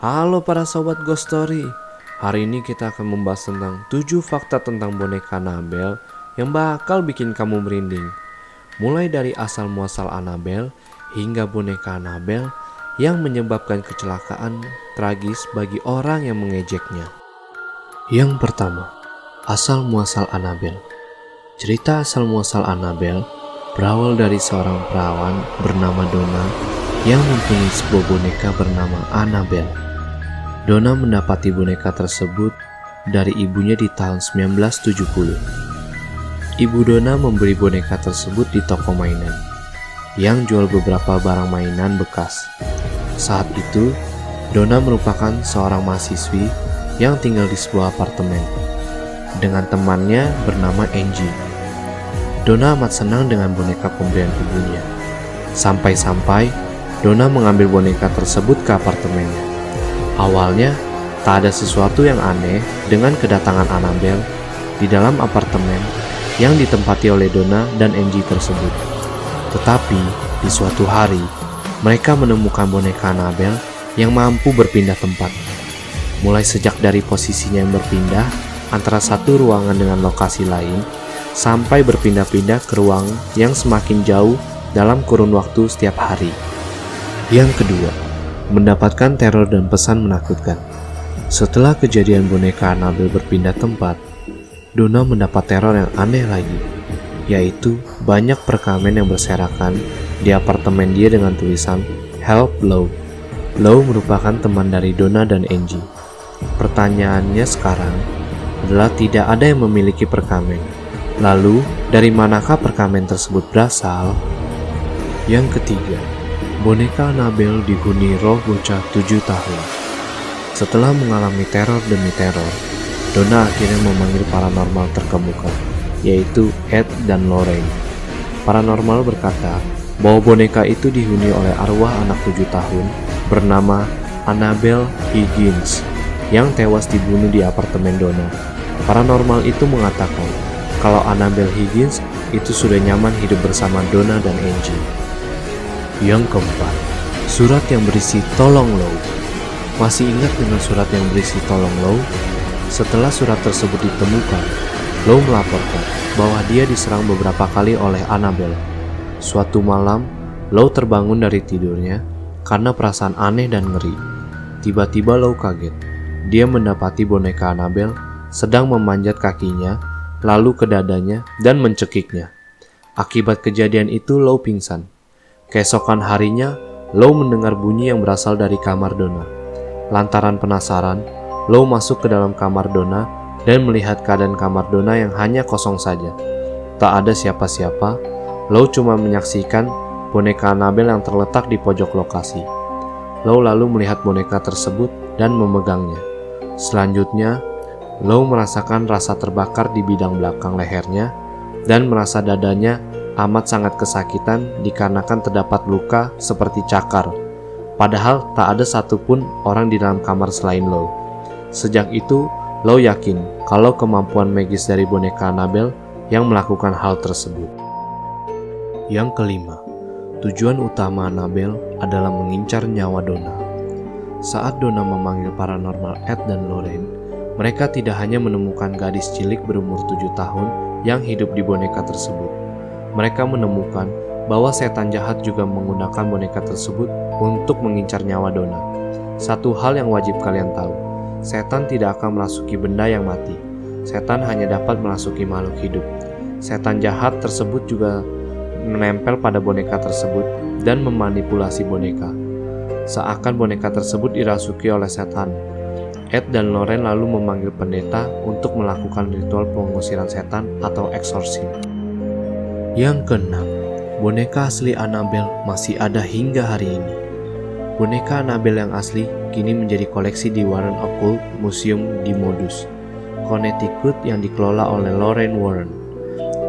Halo para sobat Ghost Story. Hari ini kita akan membahas tentang 7 fakta tentang boneka Annabelle yang bakal bikin kamu merinding. Mulai dari asal muasal Annabelle hingga boneka Annabelle yang menyebabkan kecelakaan tragis bagi orang yang mengejeknya. Yang pertama, asal muasal Annabelle. Cerita asal muasal Annabelle berawal dari seorang perawan bernama Donna yang mempunyai sebuah boneka bernama Annabelle. Donna mendapati boneka tersebut dari ibunya di tahun 1970. Ibu Donna membeli boneka tersebut di toko mainan yang jual beberapa barang mainan bekas. Saat itu, Donna merupakan seorang mahasiswi yang tinggal di sebuah apartemen dengan temannya bernama Angie. Donna amat senang dengan boneka pemberian ibunya. Sampai-sampai Donna mengambil boneka tersebut ke apartemennya. Awalnya, tak ada sesuatu yang aneh dengan kedatangan Annabelle di dalam apartemen yang ditempati oleh Donna dan Angie tersebut. Tetapi, di suatu hari, mereka menemukan boneka Annabelle yang mampu berpindah tempat. Mulai sejak dari posisinya yang berpindah antara satu ruangan dengan lokasi lain, sampai berpindah-pindah ke ruang yang semakin jauh dalam kurun waktu setiap hari. Yang kedua, mendapatkan teror dan pesan menakutkan. Setelah kejadian boneka Annabelle berpindah tempat, Donna mendapat teror yang aneh lagi, yaitu banyak perkamen yang berserakan di apartemen dia dengan tulisan Help Low. Low merupakan teman dari Donna dan Angie. Pertanyaannya sekarang adalah tidak ada yang memiliki perkamen. Lalu, dari manakah perkamen tersebut berasal? Yang ketiga, boneka Annabelle dihuni roh bocah 7 tahun. Setelah mengalami teror demi teror, Donna akhirnya memanggil paranormal terkemuka, yaitu Ed dan Lorraine. Paranormal berkata bahwa boneka itu dihuni oleh arwah anak 7 tahun bernama Annabelle Higgins yang tewas dibunuh di apartemen Donna. Paranormal itu mengatakan kalau Annabelle Higgins itu sudah nyaman hidup bersama Donna dan Angie. Yang keempat, surat yang berisi tolong Low. Masih ingat dengan surat yang berisi tolong Low? Setelah surat tersebut ditemukan, Low melaporkan bahwa dia diserang beberapa kali oleh Annabelle. Suatu malam, Low terbangun dari tidurnya karena perasaan aneh dan ngeri. Tiba-tiba Low kaget. Dia mendapati boneka Annabelle sedang memanjat kakinya, lalu ke dadanya dan mencekiknya. Akibat kejadian itu, Low pingsan. Keesokan harinya, Low mendengar bunyi yang berasal dari kamar Donna. Lantaran penasaran, Low masuk ke dalam kamar Donna dan melihat keadaan kamar Donna yang hanya kosong saja. Tak ada siapa-siapa. Low cuma menyaksikan boneka Annabelle yang terletak di pojok lokasi. Low lalu melihat boneka tersebut dan memegangnya. Selanjutnya, Low merasakan rasa terbakar di bidang belakang lehernya dan merasa dadanya amat sangat kesakitan dikarenakan terdapat luka seperti cakar. Padahal tak ada satupun orang di dalam kamar selain Low. Sejak itu, Low yakin kalau kemampuan magis dari boneka Annabelle yang melakukan hal tersebut. Yang kelima, tujuan utama Annabelle adalah mengincar nyawa Donna. Saat Donna memanggil paranormal Ed dan Lorraine, mereka tidak hanya menemukan gadis cilik berumur 7 tahun yang hidup di boneka tersebut. Mereka menemukan bahwa setan jahat juga menggunakan boneka tersebut untuk mengincar nyawa Donna. Satu hal yang wajib kalian tahu, setan tidak akan merasuki benda yang mati. Setan hanya dapat merasuki makhluk hidup. Setan jahat tersebut juga menempel pada boneka tersebut dan memanipulasi boneka, seakan boneka tersebut dirasuki oleh setan. Ed dan Lorraine lalu memanggil pendeta untuk melakukan ritual pengusiran setan atau eksorsim. Yang keenam, boneka asli Annabelle masih ada hingga hari ini. Boneka Annabelle yang asli kini menjadi koleksi di Warren Occult Museum di Modus, Connecticut yang dikelola oleh Lorraine Warren.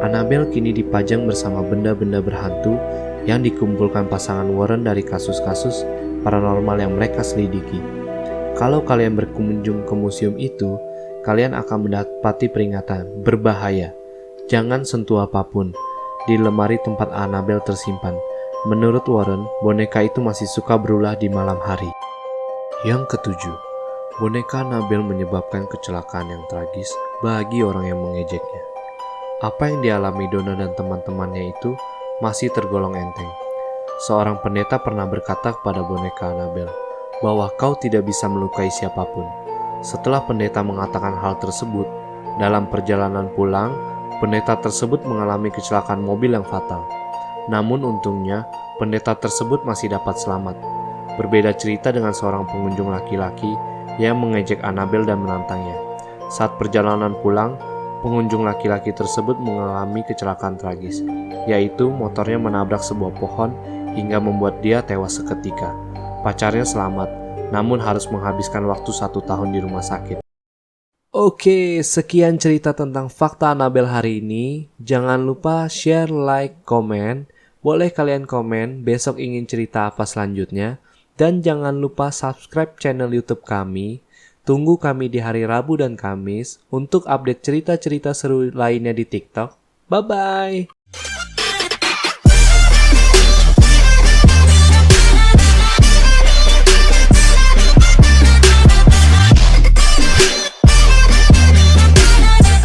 Annabelle kini dipajang bersama benda-benda berhantu yang dikumpulkan pasangan Warren dari kasus-kasus paranormal yang mereka selidiki. Kalau kalian berkunjung ke museum itu, kalian akan mendapati peringatan berbahaya. Jangan sentuh apapun. Di lemari tempat Annabelle tersimpan. Menurut Warren, boneka itu masih suka berulah di malam hari. Yang ketujuh, boneka Annabelle menyebabkan kecelakaan yang tragis bagi orang yang mengejeknya. Apa yang dialami Donna dan teman-temannya itu masih tergolong enteng. Seorang pendeta pernah berkata kepada boneka Annabelle bahwa kau tidak bisa melukai siapapun. Setelah pendeta mengatakan hal tersebut, dalam perjalanan pulang, pendeta tersebut mengalami kecelakaan mobil yang fatal. Namun untungnya, pendeta tersebut masih dapat selamat. Berbeda cerita dengan seorang pengunjung laki-laki yang mengejek Annabelle dan menantangnya. Saat perjalanan pulang, pengunjung laki-laki tersebut mengalami kecelakaan tragis, yaitu motornya menabrak sebuah pohon hingga membuat dia tewas seketika. Pacarnya selamat, namun harus menghabiskan waktu 1 tahun di rumah sakit. Oke, sekian cerita tentang fakta Annabelle hari ini. Jangan lupa share, like, komen. Boleh kalian komen besok ingin cerita apa selanjutnya. Dan jangan lupa subscribe channel YouTube kami. Tunggu kami di hari Rabu dan Kamis untuk update cerita-cerita seru lainnya di TikTok. Bye-bye!